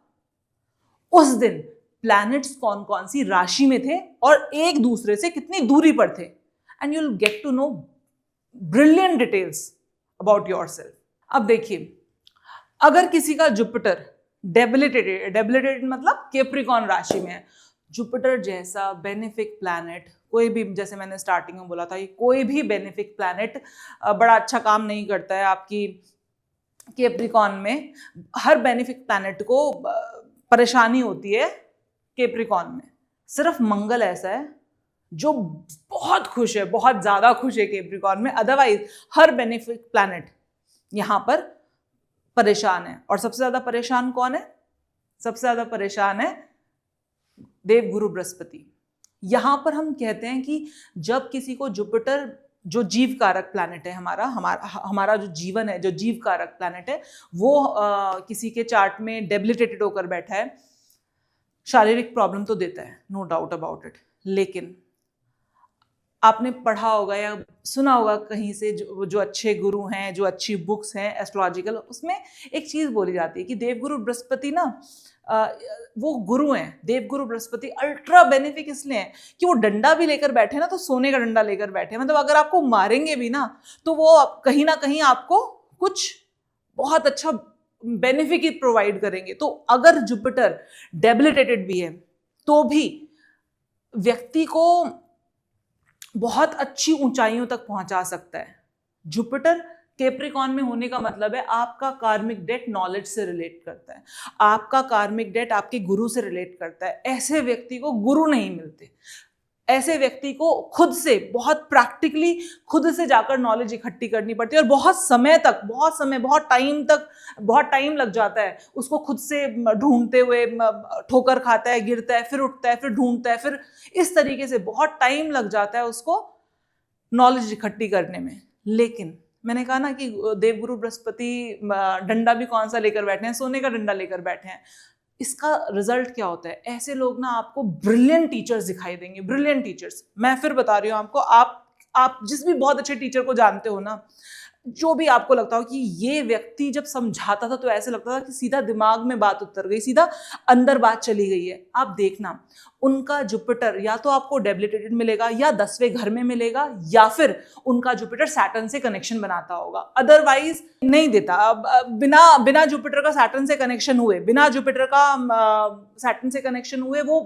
उस दिन प्लैनेट्स कौन कौन सी राशि में थे और एक दूसरे से कितनी दूरी पर थे, and you'll get to know brilliant details about yourself. अब देखिए, अगर किसी का जुपिटर डेबिलिटेटेड मतलब कैप्रिकॉर्न राशि में है, जुपिटर जैसा बेनिफिक प्लैनेट कोई भी, जैसे मैंने स्टार्टिंग में बोला था, ये कोई भी बेनिफिक प्लैनेट बड़ा अच्छा काम नहीं करता है आपकी कैप्रिकॉर्न में। हर बेनिफिक प्लैनेट को परेशानी होती है कैप्रिकॉर्न में। सिर्फ मंगल ऐसा है जो बहुत खुश है, बहुत ज्यादा खुश है कैप्रिकॉर्न में, अदरवाइज हर बेनिफिक प्लैनेट यहां पर परेशान है। और सबसे ज्यादा परेशान कौन है? सबसे ज्यादा परेशान है देवगुरु बृहस्पति। यहां पर हम कहते हैं कि जब किसी को जुपिटर, जो जीव कारक प्लैनेट है हमारा जो जीवन है, जो जीव कारक प्लैनेट है, वो किसी के चार्ट में डेबिलिटेटेड होकर बैठा है, शारीरिक प्रॉब्लम तो देता है, नो डाउट अबाउट इट। लेकिन आपने पढ़ा होगा या सुना होगा कहीं से, जो अच्छे गुरु हैं, जो अच्छी बुक्स हैं एस्ट्रोलॉजिकल, उसमें एक चीज बोली जाती है कि देवगुरु बृहस्पति ना वो गुरु हैं। देवगुरु बृहस्पति अल्ट्रा बेनिफिक इसलिए हैं कि वो डंडा भी लेकर बैठे ना, तो सोने का डंडा लेकर बैठे, मतलब अगर आपको मारेंगे भी ना तो वो कहीं ना कहीं आपको कुछ बहुत अच्छा बेनिफिट प्रोवाइड करेंगे। तो अगर जुपिटर डेबिलिटेटेड भी है तो भी व्यक्ति को बहुत अच्छी ऊंचाइयों तक पहुंचा सकता है। जुपिटर कैप्रिकॉर्न में होने का मतलब है आपका कार्मिक डेट नॉलेज से रिलेट करता है, आपका कार्मिक डेट आपके गुरु से रिलेट करता है। ऐसे व्यक्ति को गुरु नहीं मिलते, ऐसे व्यक्ति को खुद से बहुत प्रैक्टिकली खुद से जाकर नॉलेज इकट्ठी करनी पड़ती है, और बहुत टाइम लग जाता है उसको खुद से ढूंढते हुए। ठोकर खाता है, गिरता है, फिर उठता है, फिर ढूंढता है, फिर इस तरीके से बहुत टाइम लग जाता है उसको नॉलेज इकट्ठी करने में। लेकिन मैंने कहा ना कि देवगुरु बृहस्पति डंडा भी कौन सा लेकर बैठे हैं, सोने का डंडा लेकर बैठे हैं। इसका रिजल्ट क्या होता है? ऐसे लोग ना आपको ब्रिलियंट टीचर्स दिखाई देंगे, ब्रिलियंट टीचर्स। मैं फिर बता रही हूँ आपको, आप जिस भी बहुत अच्छे टीचर को जानते हो ना, जो भी आपको लगता हो कि ये व्यक्ति जब समझाता था तो ऐसे लगता था कि सीधा दिमाग में बात उतर गई, सीधा अंदर बात चली गई है, आप देखना उनका जुपिटर या तो आपको डेबिलिटेटेड मिलेगा, या 10वें घर में मिलेगा, या फिर उनका जुपिटर सैटर्न से कनेक्शन बनाता होगा, अदरवाइज नहीं देता। बिना जुपिटर का सैटर्न से कनेक्शन हुए, बिना जुपिटर का सैटर्न से कनेक्शन हुए वो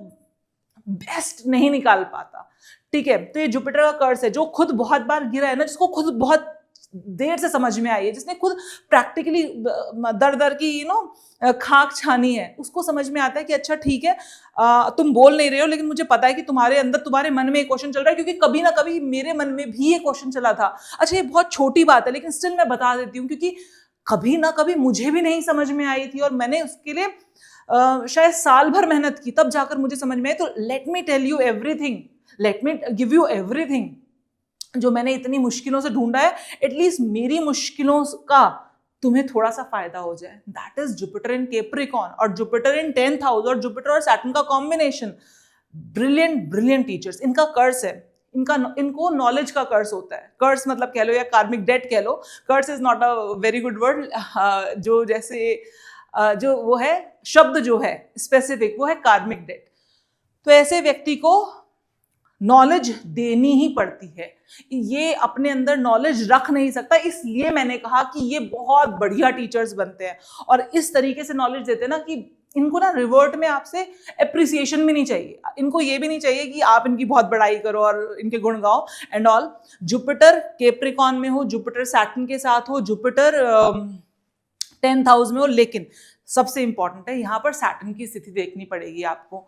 बेस्ट नहीं निकाल पाता। ठीक है, तो ये जुपिटर का कर्स है। जो खुद बहुत बार गिरा है ना, जिसको खुद बहुत देर से समझ में आई है, जिसने खुद प्रैक्टिकली दर की खाक छानी है, उसको समझ में आता है कि अच्छा ठीक है, तुम बोल नहीं रहे हो, लेकिन मुझे पता है कि तुम्हारे अंदर, तुम्हारे मन में एक क्वेश्चन चल रहा है, क्योंकि कभी ना कभी मेरे मन में भी ये क्वेश्चन चला था। अच्छा ये बहुत छोटी बात है, लेकिन स्टिल मैं बता देती हूँ, क्योंकि कभी ना कभी मुझे भी नहीं समझ में आई थी, और मैंने उसके लिए शायद साल भर मेहनत की, तब जाकर मुझे समझ में आई। तो let me tell you everything, let me give you everything जो मैंने इतनी मुश्किलों से ढूंढा है। एटलीस्ट मेरी मुश्किलों का तुम्हें थोड़ा सा फायदा हो जाए। That is Jupiter in Capricorn, और जुपिटर इन 10th हाउस, और जुपिटर और सैटर्न का कॉम्बिनेशन। Brilliant teachers. इनका कर्स है, इनको नॉलेज का कर्स होता है। कर्स मतलब कह लो या कार्मिक डेट कह लो, curse is not a very good word. जो जैसे जो वो है शब्द जो है स्पेसिफिक, वो है कार्मिक डेट। तो ऐसे व्यक्ति को नॉलेज देनी ही पड़ती है, ये अपने अंदर नॉलेज रख नहीं सकता। इसलिए मैंने कहा कि ये बहुत बढ़िया टीचर्स बनते हैं, और इस तरीके से नॉलेज देते हैं ना कि इनको ना रिवर्ट में आपसे एप्रिसिएशन भी नहीं चाहिए, इनको ये भी नहीं चाहिए कि आप इनकी बहुत बड़ाई करो और इनके गुण गाओ एंड ऑल। जुपिटर कैप्रिकॉर्न में हो, जुपिटर सैटर्न के साथ हो, जुपिटर 10th हाउस में हो, लेकिन सबसे इंपॉर्टेंट है यहाँ पर सैटर्न की स्थिति देखनी पड़ेगी आपको।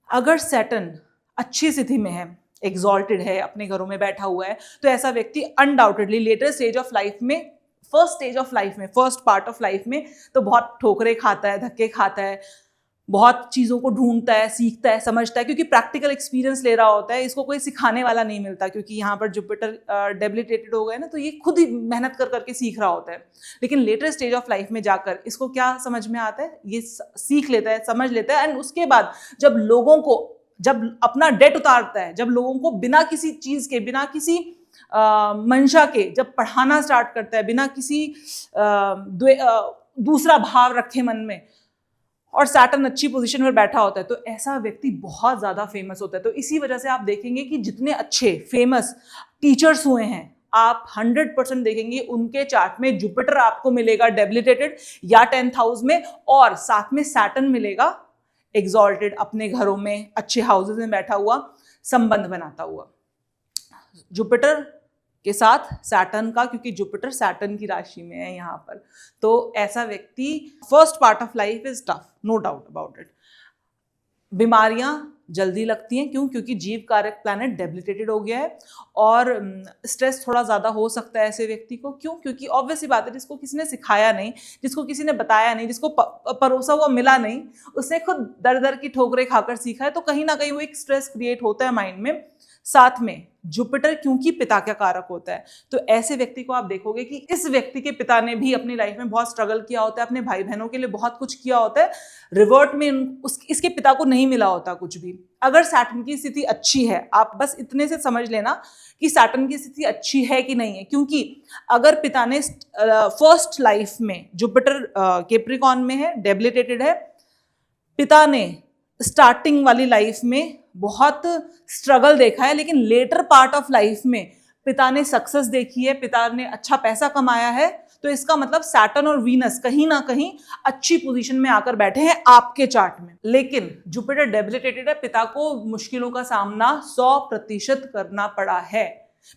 अगर सैटर्न अच्छी स्थिति में है, एग्जॉल्टेड है, अपने घरों में बैठा हुआ है, तो ऐसा व्यक्ति undoubtedly later stage of life में, फर्स्ट पार्ट ऑफ लाइफ में तो बहुत ठोकरें खाता है, धक्के खाता है, बहुत चीज़ों को ढूंढता है, सीखता है, समझता है, क्योंकि प्रैक्टिकल एक्सपीरियंस ले रहा होता है। इसको कोई सिखाने वाला नहीं मिलता, क्योंकि यहाँ पर जुपिटर डेबिलिटेटेड हो गए ना, तो ये खुद ही मेहनत कर करके सीख रहा होता है। लेकिन लेटर स्टेज ऑफ लाइफ में जाकर इसको क्या समझ में आता है, ये सीख लेता है, समझ लेता है, एंड उसके बाद जब अपना डेट उतारता है, जब लोगों को बिना किसी चीज के, बिना किसी मंशा के जब पढ़ाना स्टार्ट करता है, बिना किसी दूसरा भाव रखे मन में, और सैटर्न अच्छी पोजीशन पर बैठा होता है, तो ऐसा व्यक्ति बहुत ज्यादा फेमस होता है। तो इसी वजह से आप देखेंगे कि जितने अच्छे फेमस टीचर्स हुए हैं, आप 100% देखेंगे उनके चार्ट में जुपिटर आपको मिलेगा डेबिलिटेटेड या 10th हाउस में, और साथ में सैटर्न मिलेगा एग्जॉल्टेड, अपने घरों में अच्छे हाउसेस में बैठा हुआ, संबंध बनाता हुआ जुपिटर के साथ सैटर्न का, क्योंकि जुपिटर सैटर्न की राशि में है यहाँ पर। तो ऐसा व्यक्ति first part of life is tough, no doubt about it. बीमारियां जल्दी लगती हैं। क्यों? क्योंकि जीव कारक प्लैनेट डेबिलिटेटेड हो गया है और स्ट्रेस थोड़ा ज़्यादा हो सकता है ऐसे व्यक्ति को। क्यों? क्योंकि ऑब्वियस सी बात है, जिसको किसी ने सिखाया नहीं, जिसको किसी ने बताया नहीं, जिसको परोसा हुआ मिला नहीं, उसने खुद दर दर की ठोकरें खाकर सीखा है, तो कहीं ना कहीं वो एक स्ट्रेस क्रिएट होता है माइंड में। साथ में जुपिटर क्योंकि पिता का कारक होता है, तो ऐसे व्यक्ति को आप देखोगे कि इस व्यक्ति के पिता ने भी अपनी लाइफ में बहुत स्ट्रगल किया होता है, अपने भाई बहनों के लिए बहुत कुछ किया होता है, रिवर्ट में इसके पिता को नहीं मिला होता कुछ भी। अगर सैटर्न की स्थिति अच्छी है, आप बस इतने से समझ लेना कि सैटर्न की स्थिति अच्छी है कि नहीं है, क्योंकि अगर पिता ने फर्स्ट लाइफ में जुपिटर कैप्रिकॉर्न में है, डेबिलिटेटेड है, पिता ने स्टार्टिंग वाली लाइफ में बहुत स्ट्रगल देखा है, लेकिन लेटर पार्ट ऑफ लाइफ में पिता ने सक्सेस देखी है, पिता ने अच्छा पैसा कमाया है, तो इसका मतलब सैटर्न और वीनस कहीं ना कहीं अच्छी पोजीशन में आकर बैठे हैं आपके चार्ट में। लेकिन जुपिटर डेबिलिटेटेड है, पिता को मुश्किलों का सामना 100% करना पड़ा है।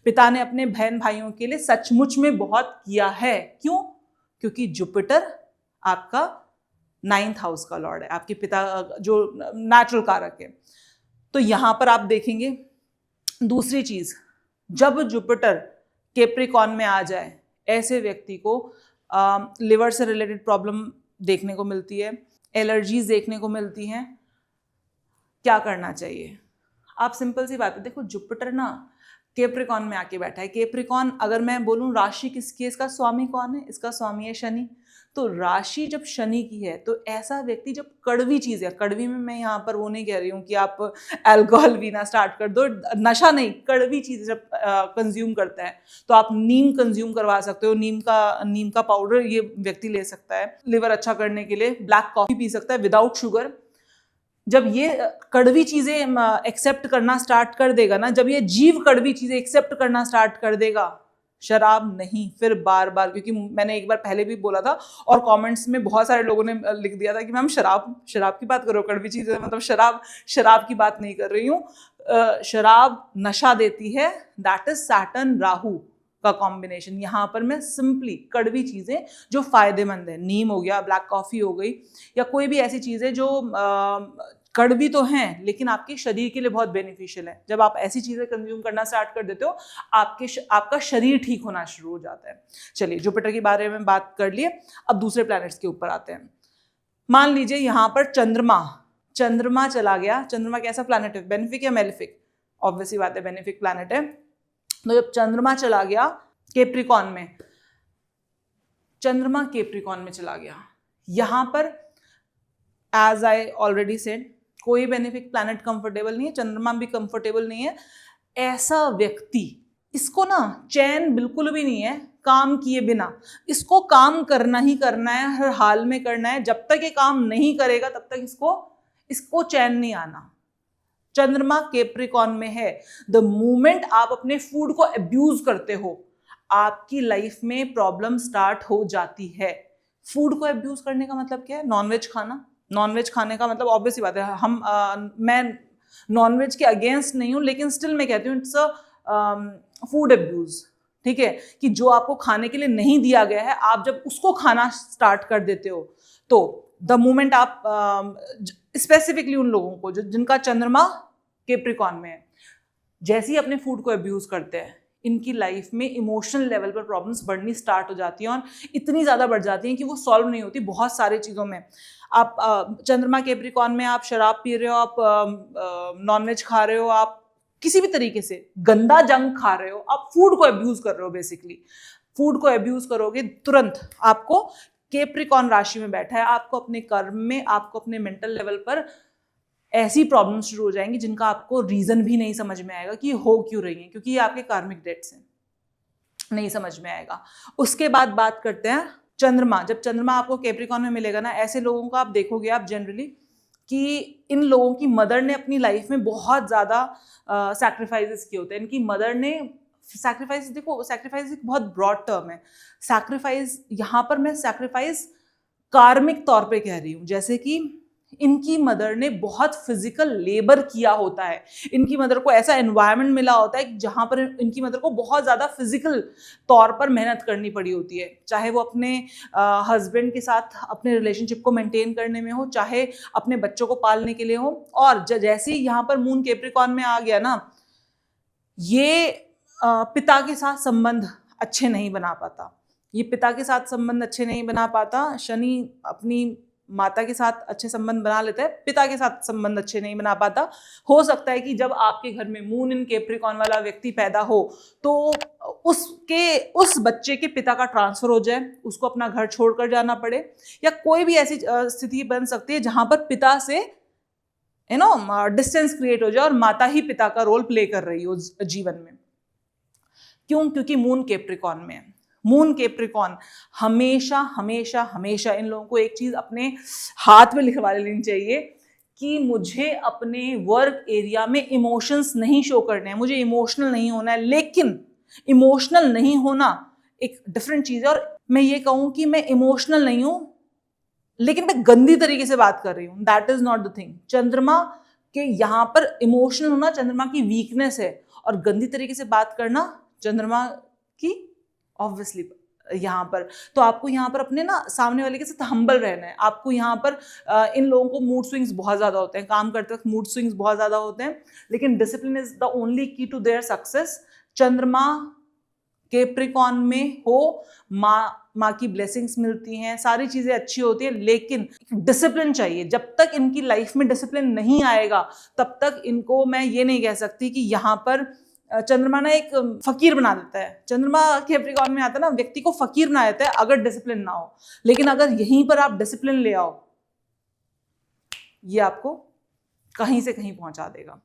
पिता ने अपने बहन भाइयों के लिए सचमुच में बहुत किया है। क्यों? क्योंकि जुपिटर आपका 9th हाउस का लॉर्ड है, आपके पिता जो नेचुरल कारक है। तो यहां पर आप देखेंगे दूसरी चीज, जब जुपिटर कैप्रिकॉर्न में आ जाए, ऐसे व्यक्ति को लिवर से रिलेटेड प्रॉब्लम देखने को मिलती है, एलर्जीज देखने को मिलती हैं। क्या करना चाहिए? आप सिंपल सी बात है, देखो जुपिटर ना कैप्रिकॉर्न में आके बैठा है। कैप्रिकॉर्न, अगर मैं बोलूं राशि किसकी है, इसका स्वामी कौन है? इसका स्वामी है शनि। तो राशि जब शनि की है, तो ऐसा व्यक्ति जब कड़वी चीज है, कड़वी में मैं यहाँ पर वो नहीं कह रही हूँ कि आप अल्कोहल पीना स्टार्ट कर दो, नशा नहीं, कड़वी चीज जब कंज्यूम करता है, तो आप नीम कंज्यूम करवा सकते हो। नीम का पाउडर ये व्यक्ति ले सकता है लिवर अच्छा करने के लिए। ब्लैक कॉफी पी सकता है विदाउट शुगर। जब ये कड़वी चीजें एक्सेप्ट करना स्टार्ट कर देगा ना, जब ये जीव कड़वी चीजें एक्सेप्ट करना स्टार्ट कर देगा, शराब नहीं, फिर बार बार, क्योंकि मैंने एक बार पहले भी बोला था और कमेंट्स में बहुत सारे लोगों ने लिख दिया था कि मैम शराब की बात करो, कड़वी चीजें मतलब शराब की बात नहीं कर रही हूँ। शराब नशा देती है, दैट इज सैटर्न राहु का कॉम्बिनेशन। यहाँ पर मैं सिंपली कड़वी चीजें जो फायदेमंद है, नीम हो गया, ब्लैक कॉफी हो गई, या कोई भी ऐसी चीजें जो कड़वी तो हैं लेकिन आपके शरीर के लिए बहुत बेनिफिशियल है, जब आप ऐसी चीजें कंज्यूम करना स्टार्ट कर देते हो, आपका शरीर ठीक होना शुरू हो जाता है। चलिए, जुपिटर के बारे में बात कर लिए, अब दूसरे प्लैनेट्स के ऊपर आते हैं। मान लीजिए यहाँ पर चंद्रमा चला गया। चंद्रमा कैसा प्लैनेट है? बेनिफिक या मेलिफिक? ऑब्वियसली बात है बेनिफिक प्लैनेट है। तो जब चंद्रमा चला गया कैप्रिकॉर्न में, चंद्रमा कैप्रिकॉर्न में चला गया, यहां पर एज आई ऑलरेडी सेड, कोई बेनिफिक प्लैनेट कंफर्टेबल नहीं है, चंद्रमा भी कंफर्टेबल नहीं है। ऐसा व्यक्ति, इसको ना चैन बिल्कुल भी नहीं है काम किए बिना, इसको काम करना ही करना है, हर हाल में करना है। जब तक ये काम नहीं करेगा तब तक इसको चैन नहीं आना। चंद्रमा कैप्रिकॉर्न में है, द मोमेंट आप अपने फूड को अब्यूज करते हो, आपकी लाइफ में प्रॉब्लम स्टार्ट हो जाती है। फूड को अब्यूज करने का मतलब क्या है? नॉनवेज खाना। नॉनवेज खाने का मतलब ऑब्वियसली बात है, मैं नॉनवेज के अगेंस्ट नहीं हूं, लेकिन स्टिल मैं कहती हूँ इट्स अ फूड अब्यूज। ठीक है, कि जो आपको खाने के लिए नहीं दिया गया है, आप जब उसको खाना स्टार्ट कर देते हो, तो द मोमेंट आप स्पेसिफिकली उन लोगों को जिनका चंद्रमा कैप्रिकॉर्न में है, जैसे ही अपने फूड को अब्यूज करते हैं, इनकी लाइफ में इमोशनल लेवल पर प्रॉब्लम्स बढ़नी स्टार्ट हो जाती हैं, और इतनी ज़्यादा बढ़ जाती हैं कि वो सॉल्व नहीं होती बहुत सारी चीज़ों में। आप चंद्रमा कैप्रिकॉर्न में आप शराब पी रहे हो, आप नॉनवेज खा रहे हो, आप किसी भी तरीके से गंदा जंक खा रहे हो, आप फूड को अब्यूज कर रहे हो। बेसिकली फूड को अब्यूज करोगे, तुरंत आपको कैप्रिकॉर्न राशि में बैठा है, आपको अपने कर्म में, आपको अपने मेंटल लेवल पर ऐसी प्रॉब्लम्स शुरू हो जाएंगी जिनका आपको रीजन भी नहीं समझ में आएगा कि हो क्यों रही हैं, क्योंकि ये आपके कार्मिक डेट्स हैं, नहीं समझ में आएगा। उसके बाद बात करते हैं चंद्रमा। जब चंद्रमा आपको कैप्रिकॉर्न में मिलेगा ना, ऐसे लोगों को आप देखोगे आप जनरली कि इन लोगों की मदर ने अपनी लाइफ में बहुत ज़्यादा सैक्रिफाइसेस किए होते हैं। इनकी मदर ने सैक्रिफाइस, देखो सैक्रिफाइस एक बहुत ब्रॉड टर्म है। सैक्रिफाइस, यहाँ पर मैं सैक्रिफाइस कार्मिक तौर पे कह रही हूँ, जैसे कि इनकी मदर ने बहुत फिजिकल लेबर किया होता है, इनकी मदर को ऐसा एनवायरनमेंट मिला होता है जहां पर इनकी मदर को बहुत ज़्यादा फिजिकल तौर पर मेहनत करनी पड़ी होती है, चाहे वो अपने हस्बैंड के साथ अपने रिलेशनशिप को मेंटेन करने में हो, चाहे अपने बच्चों को पालने के लिए हो। और जैसे ही यहाँ पर मून कैप्रिकॉर्न में आ गया ना, ये पिता के साथ संबंध अच्छे नहीं बना पाता, ये पिता के साथ संबंध अच्छे नहीं बना पाता। शनि अपनी माता के साथ अच्छे संबंध बना लेता है, पिता के साथ संबंध अच्छे नहीं बना पाता। हो सकता है कि जब आपके घर में मून इन कैप्रिकॉर्न वाला व्यक्ति पैदा हो तो उस बच्चे के पिता का ट्रांसफर हो जाए, उसको अपना घर छोड़कर जाना पड़े, या कोई भी ऐसी स्थिति बन सकती है जहां पर पिता से डिस्टेंस क्रिएट हो जाए और माता ही पिता का रोल प्ले कर रही हो जीवन में। क्यों? क्योंकि मून कैप्रिकॉर्न में है। मून कैप्रिकॉर्न हमेशा हमेशा हमेशा इन लोगों को एक चीज अपने हाथ में लिखवा लेनी चाहिए कि मुझे अपने वर्क एरिया में इमोशंस नहीं शो करने हैं, मुझे इमोशनल नहीं होना है। लेकिन इमोशनल नहीं होना एक डिफरेंट चीज है, और मैं ये कहूं कि मैं इमोशनल नहीं हूं लेकिन मैं गंदी तरीके से बात कर रही हूं, that is not the thing. चंद्रमा के यहां पर इमोशनल होना चंद्रमा की वीकनेस है, और गंदी तरीके से बात करना चंद्रमा की ऑब्वियसली यहाँ पर। तो आपको यहाँ पर अपने ना सामने वाले के साथ हम्बल रहना है। आपको यहाँ पर इन लोगों को मूड स्विंग्स बहुत ज़्यादा होते हैं, काम करते वक्त मूड स्विंग्स बहुत ज़्यादा होते हैं, लेकिन डिसिप्लिन इज द ओनली की टू देयर सक्सेस। चंद्रमा कैप्रिकॉर्न में हो, माँ की ब्लेसिंग्स मिलती हैं, सारी चीज़ें अच्छी होती हैं, लेकिन डिसिप्लिन चाहिए। जब तक इनकी लाइफ में डिसिप्लिन नहीं आएगा तब तक इनको मैं ये नहीं कह सकती कि यहाँ पर चंद्रमा ना एक फकीर बना देता है। चंद्रमा कैप्रिकॉर्न में आता है ना, व्यक्ति को फकीर बना देता है अगर डिसिप्लिन ना हो। लेकिन अगर यहीं पर आप डिसिप्लिन ले आओ, ये आपको कहीं से कहीं पहुंचा देगा।